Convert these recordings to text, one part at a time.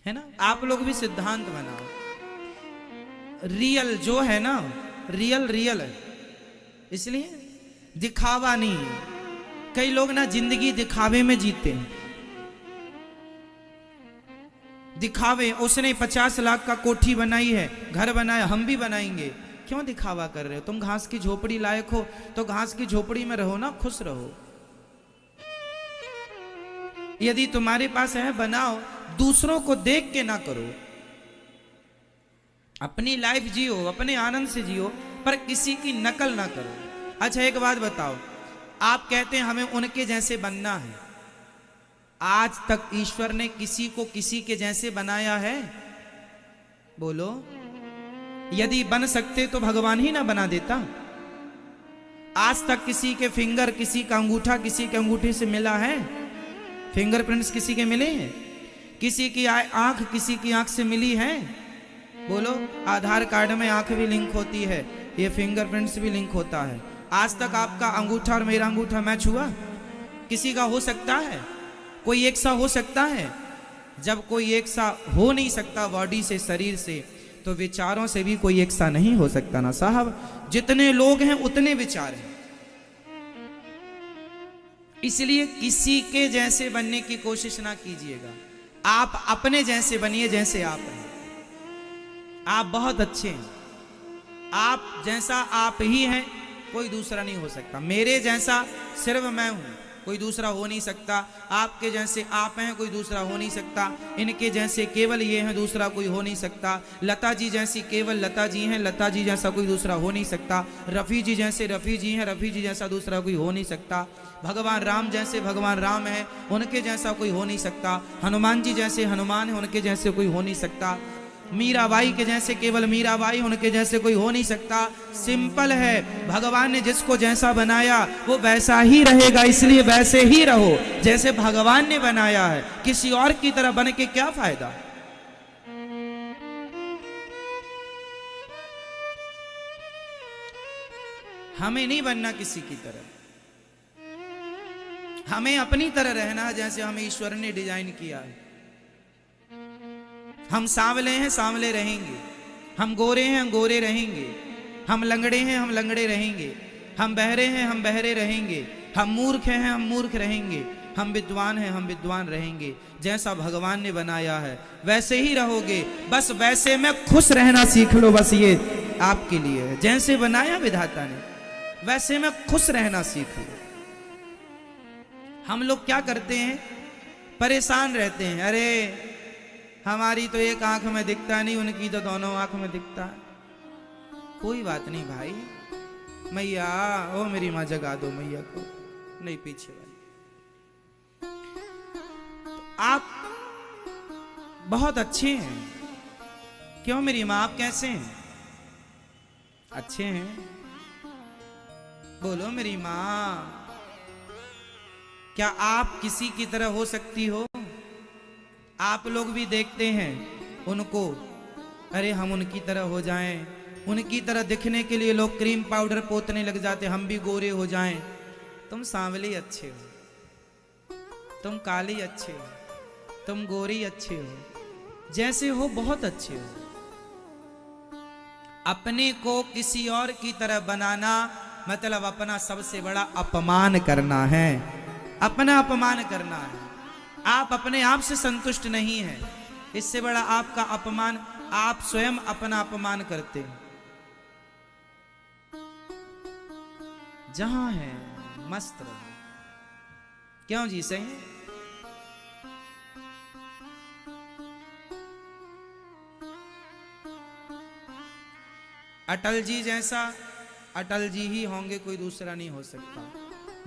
है ना। आप लोग भी सिद्धांत बनाओ, रियल जो है ना, रियल रियल है, इसलिए दिखावा नहीं है। कई लोग ना जिंदगी दिखावे में जीते हैं, दिखावे। उसने 50 लाख का कोठी बनाई है, घर बनाया, हम भी बनाएंगे। क्यों दिखावा कर रहे हो? तुम घास की झोपड़ी लायक हो तो घास की झोपड़ी में रहो ना, खुश रहो। यदि तुम्हारे पास है बनाओ, दूसरों को देख के ना करो। अपनी लाइफ जियो, अपने आनंद से जियो, पर किसी की नकल ना करो। अच्छा एक बात बताओ, आप कहते हैं हमें उनके जैसे बनना है, आज तक ईश्वर ने किसी को किसी के जैसे बनाया है? बोलो। यदि बन सकते तो भगवान ही ना बना देता। आज तक किसी के फिंगर, किसी का अंगूठा किसी के अंगूठे से मिला है? फिंगरप्रिंट्स किसी के मिले हैं? किसी की आंख किसी की आंख से मिली है? बोलो। आधार कार्ड में आंख भी लिंक होती है, ये फिंगरप्रिंट्स भी लिंक होता है। आज तक आपका अंगूठा और मेरा अंगूठा मैच हुआ? किसी का हो सकता है? कोई एक सा हो सकता है? जब कोई एक सा हो नहीं सकता बॉडी से, शरीर से, तो विचारों से भी कोई एक सा नहीं हो सकता ना साहब। जितने लोग हैं उतने विचार हैं। इसलिए किसी के जैसे बनने की कोशिश ना कीजिएगा, आप अपने जैसे बनिए, जैसे आप हैं। आप बहुत अच्छे हैं, आप जैसा आप ही हैं, कोई दूसरा नहीं हो सकता। मेरे जैसा सिर्फ मैं हूं, कोई दूसरा हो नहीं सकता। आपके जैसे आप हैं, कोई दूसरा हो नहीं सकता। इनके जैसे केवल ये हैं, दूसरा कोई हो नहीं सकता। लता जी जैसी केवल लता जी हैं, लता जी जैसा कोई दूसरा हो नहीं सकता। रफ़ी जी जैसे रफ़ी जी हैं, रफ़ी जी जैसा दूसरा कोई हो नहीं सकता। भगवान राम जैसे भगवान राम है, उनके जैसा कोई हो नहीं सकता। हनुमान जी जैसे हनुमान है, उनके जैसे कोई हो नहीं सकता। मीराबाई के जैसे केवल मीराबाई, उनके जैसे कोई हो नहीं सकता। सिंपल है, भगवान ने जिसको जैसा बनाया वो वैसा ही रहेगा, इसलिए वैसे ही रहो जैसे भगवान ने बनाया है। किसी और की तरह बन के क्या फायदा? हमें नहीं बनना किसी की तरह, हमें अपनी तरह रहना जैसे हमें ईश्वर ने डिजाइन किया है। हम सांवले हैं, सांवले रहेंगे। हम गोरे हैं, हम गोरे रहेंगे। हम लंगड़े हैं, हम लंगड़े रहेंगे। हम बहरे हैं, हम बहरे रहेंगे। हम मूर्ख हैं, हम मूर्ख रहेंगे। हम विद्वान हैं, हम विद्वान रहेंगे। जैसा भगवान ने बनाया है वैसे ही रहोगे। बस वैसे में खुश रहना सीख लो, बस ये आपके लिए है। जैसे बनाया विधाता ने वैसे में खुश रहना सीख लो। हम लोग क्या करते हैं, परेशान रहते हैं। अरे हमारी तो एक आंख में दिखता नहीं, उनकी तो दोनों आंख में दिखता है। कोई बात नहीं भाई, मैया ओ मेरी माँ जगा दो मैया को, नहीं पीछे वाली। तो आप बहुत अच्छे हैं। क्यों मेरी माँ, आप कैसे हैं? अच्छे हैं? बोलो मेरी माँ, क्या आप किसी की तरह हो सकती हो? आप लोग भी देखते हैं उनको, अरे हम उनकी तरह हो जाएं। उनकी तरह दिखने के लिए लोग क्रीम पाउडर पोतने लग जाते, हम भी गोरे हो जाएं। तुम सांवले अच्छे हो, तुम काले अच्छे हो, तुम गोरी अच्छे हो, जैसे हो बहुत अच्छे हो। अपने को किसी और की तरह बनाना मतलब अपना सबसे बड़ा अपमान करना है, अपना अपमान करना है। आप अपने आप से संतुष्ट नहीं हैं, इससे बड़ा आपका अपमान, आप स्वयं अपना अपमान करते हैं। जहां है मस्त रहो। क्यों जी, सही? अटल जी जैसा अटल जी ही होंगे, कोई दूसरा नहीं हो सकता।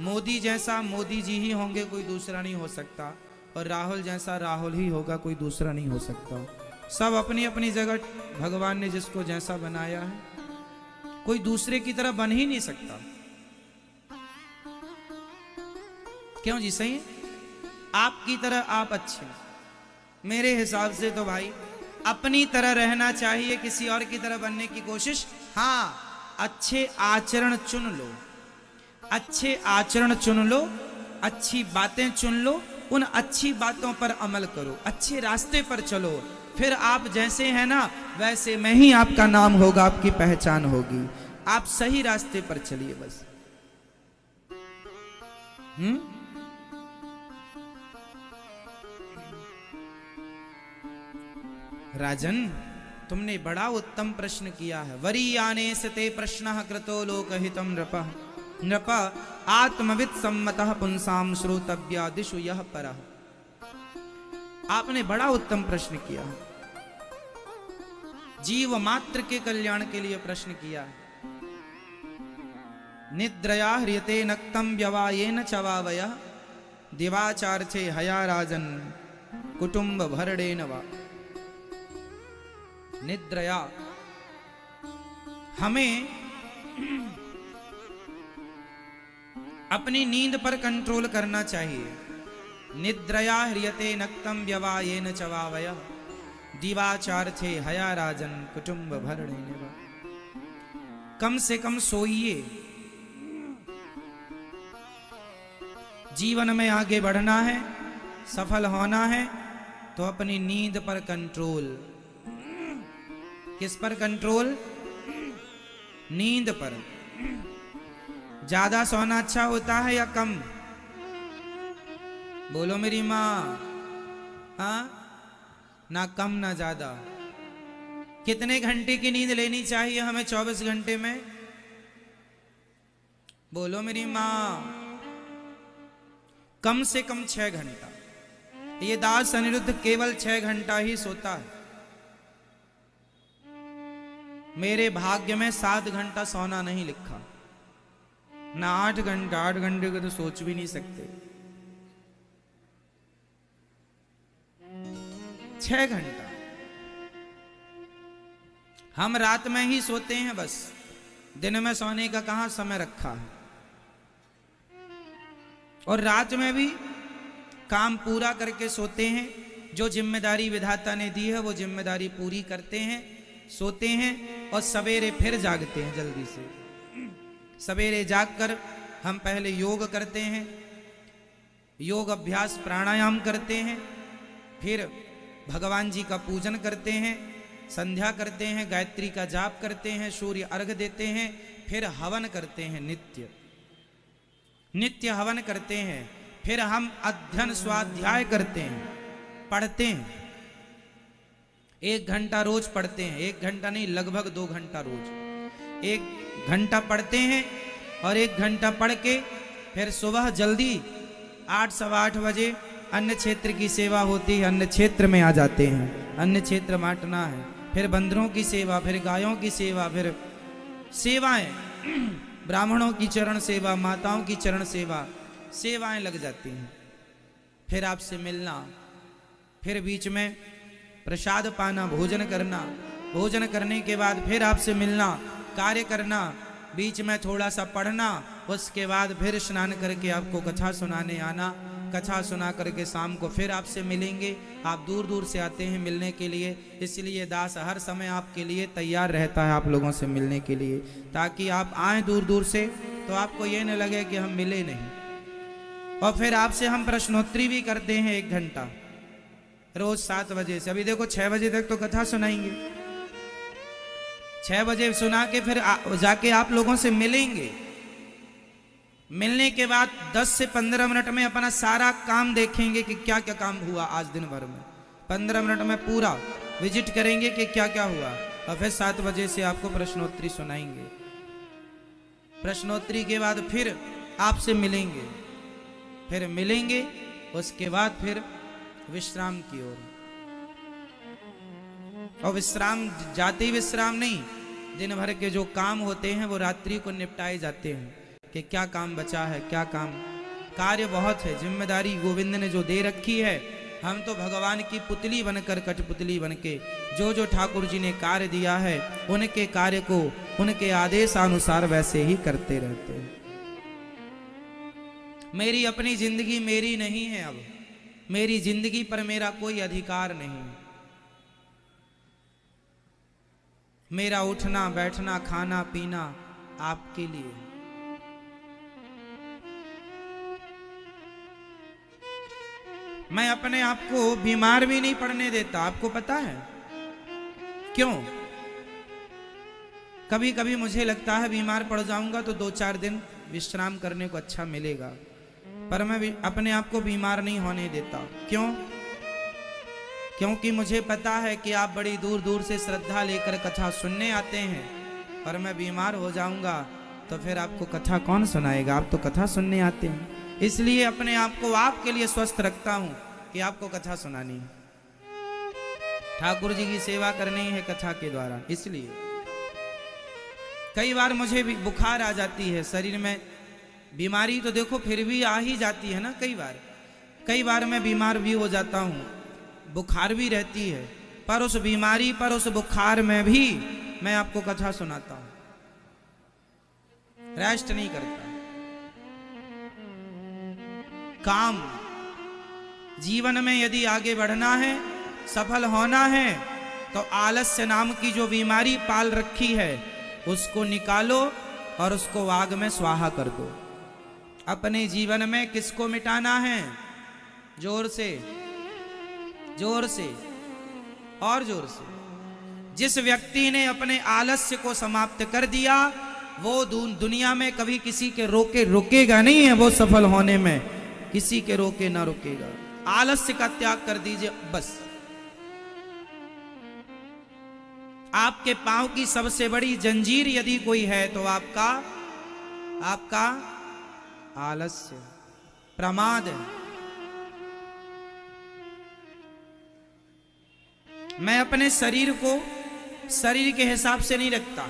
मोदी जैसा मोदी जी ही होंगे, कोई दूसरा नहीं हो सकता। और राहुल जैसा राहुल ही होगा, कोई दूसरा नहीं हो सकता। सब अपनी अपनी जगह भगवान ने जिसको जैसा बनाया है, कोई दूसरे की तरह बन ही नहीं सकता। क्यों जी, सही? आपकी तरह आप अच्छे। मेरे हिसाब से तो भाई अपनी तरह रहना चाहिए, किसी और की तरह बनने की कोशिश। हाँ, अच्छे आचरण चुन लो, अच्छे आचरण चुन लो, अच्छी बातें चुन लो, उन अच्छी बातों पर अमल करो, अच्छे रास्ते पर चलो, फिर आप जैसे हैं ना वैसे में ही आपका नाम होगा, आपकी पहचान होगी। आप सही रास्ते पर चलिए बस। राजन, तुमने बड़ा उत्तम प्रश्न किया है। वरीयाने सते प्रश्न कृतो लोकहितम नृप आत्मविद सम्मतः पुंसाम श्रोतव्या दिशु यह परः। आपने बड़ा उत्तम प्रश्न किया, जीव मात्र के कल्याण के लिए प्रश्न किया। निद्रया ह्रियते नक्तम व्यवायेन चवावयः दिवाचार्थे हया राजन कुटुंब भरणेन वा। निद्रया, हमें अपनी नींद पर कंट्रोल करना चाहिए। निद्रया ह्रियते नक्तम व्यवायेन चवावयः दिवाचार्थे हया राजन कुटुंब भरणेन वा। कम से कम सोइए। जीवन में आगे बढ़ना है, सफल होना है, तो अपनी नींद पर कंट्रोल। किस पर कंट्रोल? नींद पर। ज्यादा सोना अच्छा होता है या कम? बोलो मेरी माँ। हाँ, ना कम ना ज्यादा। कितने घंटे की नींद लेनी चाहिए हमें 24 घंटे में? बोलो मेरी माँ। कम से कम 6 घंटा। ये दास अनिरुद्ध केवल 6 घंटा ही सोता है। मेरे भाग्य में 7 घंटा सोना नहीं लिखा, ना 8 घंटा। 8 घंटे को तो सोच भी नहीं सकते। 6 घंटा हम रात में ही सोते हैं बस। दिन में सोने का कहां समय रखा है। और रात में भी काम पूरा करके सोते हैं। जो जिम्मेदारी विधाता ने दी है वो जिम्मेदारी पूरी करते हैं, सोते हैं और सवेरे फिर जागते हैं जल्दी से। सवेरे जागकर हम पहले योग करते हैं, योग अभ्यास प्राणायाम करते हैं, फिर भगवान जी का पूजन करते हैं, संध्या करते हैं, गायत्री का जाप करते हैं, सूर्य अर्घ देते हैं, फिर हवन करते हैं। नित्य हवन करते हैं। फिर हम अध्ययन स्वाध्याय करते हैं, पढ़ते हैं। 1 घंटा रोज पढ़ते हैं। 1 घंटा नहीं, लगभग 2 घंटा रोज। 1 घंटा पढ़ते हैं और 1 घंटा पढ़ के फिर सुबह जल्दी 8 सवा 8 बजे अन्य क्षेत्र की सेवा होती है, अन्य क्षेत्र में आ जाते हैं। अन्य क्षेत्र बांटना है, फिर बंदरों की सेवा, फिर गायों की सेवा, फिर सेवाएं, ब्राह्मणों की चरण सेवा, माताओं की चरण सेवा, सेवाएं लग जाती हैं। फिर आपसे मिलना, फिर बीच में प्रसाद पाना, भोजन करना, भोजन करने के बाद फिर आपसे मिलना, कार्य करना, बीच में थोड़ा सा पढ़ना, उसके बाद फिर स्नान करके आपको कथा सुनाने आना। कथा सुना करके शाम को फिर आपसे मिलेंगे। आप दूर दूर से आते हैं मिलने के लिए, इसलिए दास हर समय आपके लिए तैयार रहता है आप लोगों से मिलने के लिए, ताकि आप आए दूर दूर से तो आपको ये न लगे कि हम मिले नहीं। और फिर आपसे हम प्रश्नोत्तरी भी करते हैं 1 घंटा रोज 7 बजे से। अभी देखो 6 बजे तक तो कथा सुनाएंगे, 6 बजे सुना के फिर जाके आप लोगों से मिलेंगे। मिलने के बाद 10 से 15 मिनट में अपना सारा काम देखेंगे कि क्या क्या काम हुआ आज दिन भर में। 15 मिनट में पूरा विजिट करेंगे कि क्या क्या हुआ, और फिर 7 बजे से आपको प्रश्नोत्तरी सुनाएंगे। प्रश्नोत्तरी के बाद फिर आपसे मिलेंगे, फिर मिलेंगे, उसके बाद फिर विश्राम की ओर। और विश्राम जाते ही विश्राम नहीं, दिन भर के जो काम होते हैं वो रात्रि को निपटाए जाते हैं कि क्या काम बचा है, क्या काम। कार्य बहुत है, जिम्मेदारी गोविंद ने जो दे रखी है। हम तो भगवान की पुतली बनकर, कठपुतली बनके जो जो ठाकुर जी ने कार्य दिया है उनके कार्य को उनके आदेशानुसार वैसे ही करते रहते हैं। मेरी अपनी जिंदगी मेरी नहीं है, अब मेरी जिंदगी पर मेरा कोई अधिकार नहीं। मेरा उठना बैठना खाना पीना आपके लिए। मैं अपने आप को बीमार भी नहीं पड़ने देता, आपको पता है क्यों? कभी कभी मुझे लगता है बीमार पड़ जाऊंगा तो 2-4 दिन विश्राम करने को अच्छा मिलेगा, पर मैं अपने आप को बीमार नहीं होने देता। क्यों? क्योंकि मुझे पता है कि आप बड़ी दूर दूर से श्रद्धा लेकर कथा सुनने आते हैं, और मैं बीमार हो जाऊंगा तो फिर आपको कथा कौन सुनाएगा? आप तो कथा सुनने आते हैं। इसलिए अपने आप को आपके लिए स्वस्थ रखता हूं कि आपको कथा सुनानी है, ठाकुर जी की सेवा करनी है कथा के द्वारा। इसलिए कई बार मुझे भी बुखार आ जाती है, शरीर में बीमारी तो देखो फिर भी आ ही जाती है ना। कई बार मैं बीमार भी हो जाता हूँ, बुखार भी रहती है, पर उस बीमारी पर, उस बुखार में भी मैं आपको कथा सुनाता हूँ, रेस्ट नहीं करता। काम जीवन में यदि आगे बढ़ना है, सफल होना है, तो आलस्य नाम की जो बीमारी पाल रखी है उसको निकालो और उसको आग में स्वाहा कर दो। अपने जीवन में किसको मिटाना है? जोर से, जोर से और जोर से। जिस व्यक्ति ने अपने आलस्य को समाप्त कर दिया वो दुनिया में कभी किसी के रोके रुकेगा नहीं है, वो सफल होने में किसी के रोके ना रुकेगा। आलस्य का त्याग कर दीजिए बस। आपके पांव की सबसे बड़ी जंजीर यदि कोई है तो आपका आलस्य, प्रमाद है। मैं अपने शरीर को शरीर के हिसाब से नहीं रखता,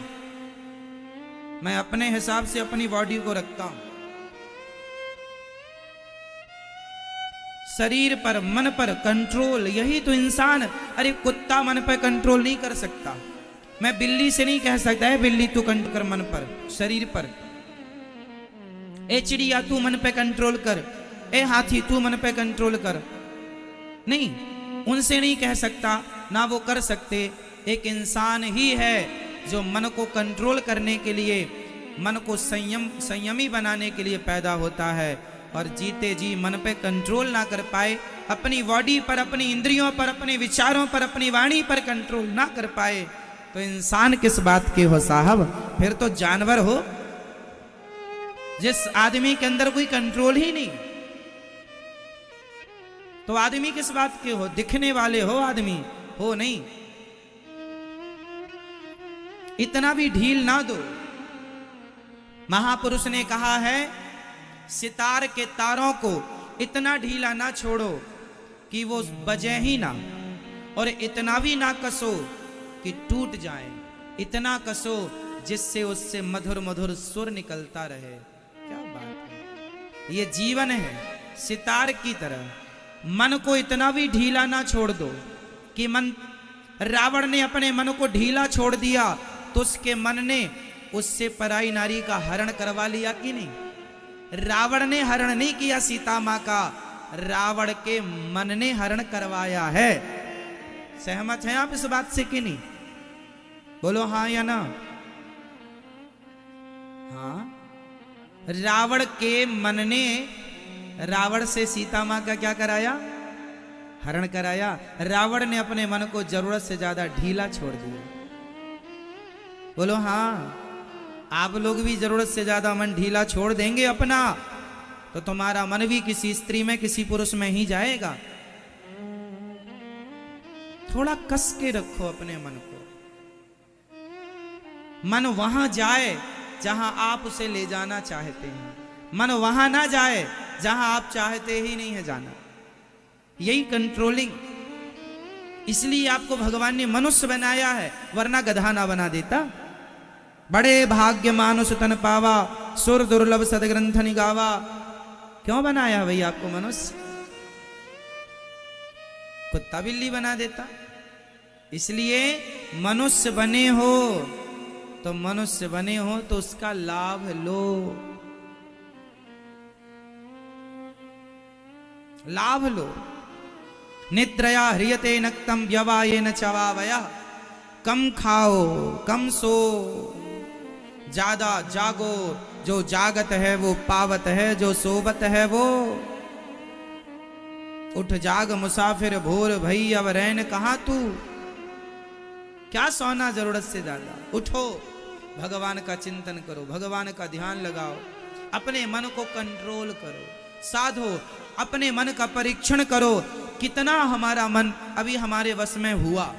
मैं अपने हिसाब से अपनी बॉडी को रखता हूं। शरीर पर, मन पर कंट्रोल, यही तो इंसान। अरे कुत्ता मन पर कंट्रोल नहीं कर सकता, मैं बिल्ली से नहीं कह सकता है बिल्ली तू कंट्रोल कर मन पर, शरीर पर। ए चिड़िया तू मन पे कंट्रोल कर, ए हाथी तू मन पे कंट्रोल कर, नहीं, उनसे नहीं कह सकता, ना वो कर सकते। एक इंसान ही है जो मन को कंट्रोल करने के लिए, मन को संयमी बनाने के लिए पैदा होता है, और जीते जी मन पे कंट्रोल ना कर पाए, अपनी बॉडी पर, अपनी इंद्रियों पर, अपने विचारों पर, अपनी वाणी पर कंट्रोल ना कर पाए, तो इंसान किस बात के हो साहब? फिर तो जानवर हो। जिस आदमी के अंदर कोई कंट्रोल ही नहीं, तो आदमी किस बात के हो? दिखने वाले हो आदमी, हो नहीं। इतना भी ढील ना दो। महापुरुष ने कहा है सितार के तारों को इतना ढीला ना छोड़ो कि वो बजे ही ना, और इतना भी ना कसो कि टूट जाए, इतना कसो जिससे उससे मधुर मधुर सुर निकलता रहे। क्या बात है, ये जीवन है सितार की तरह। मन को इतना भी ढीला ना छोड़ दो कि मन, रावण ने अपने मन को ढीला छोड़ दिया तो उसके मन ने उससे पराई नारी का हरण करवा लिया कि नहीं? रावण ने हरण नहीं किया सीता मां का, रावण के मन ने हरण करवाया है। सहमत हैं आप इस बात से कि नहीं? बोलो हाँ या ना। हाँ, रावण के मन ने रावण से सीता मां का क्या कराया? हरण कराया। रावण ने अपने मन को जरूरत से ज्यादा ढीला छोड़ दिया। बोलो हाँ। आप लोग भी जरूरत से ज्यादा मन ढीला छोड़ देंगे अपना, तो तुम्हारा मन भी किसी स्त्री में, किसी पुरुष में ही जाएगा। थोड़ा कस के रखो अपने मन को, मन वहां जाए जहां आप उसे ले जाना चाहते हैं, मन वहां ना जाए जहां आप चाहते ही नहीं है जाना। यही कंट्रोलिंग, इसलिए आपको भगवान ने मनुष्य बनाया है, वरना गधा ना बना देता। बड़े भाग्य मानुष तन पावा, सुर दुर्लभ सदग्रंथ निगावा। क्यों बनाया भाई आपको मनुष्य? कुत्ता बिल्ली बना देता। इसलिए मनुष्य बने हो तो, मनुष्य बने हो तो उसका लाभ लो, लाभ लो। निद्रया ह्रियते नक्तम व्यवायेन चवावयः। कम खाओ, कम सो, ज्यादा जागो। जो जागत है वो पावत है, जो सोवत है वो उठ जाग मुसाफिर भोर भई अब रैन कहाँ तू, क्या सोना जरूरत से ज्यादा। उठो, भगवान का चिंतन करो, भगवान का ध्यान लगाओ, अपने मन को कंट्रोल करो, साधो, अपने मन का परीक्षण करो, कितना हमारा मन अभी हमारे वश में हुआ।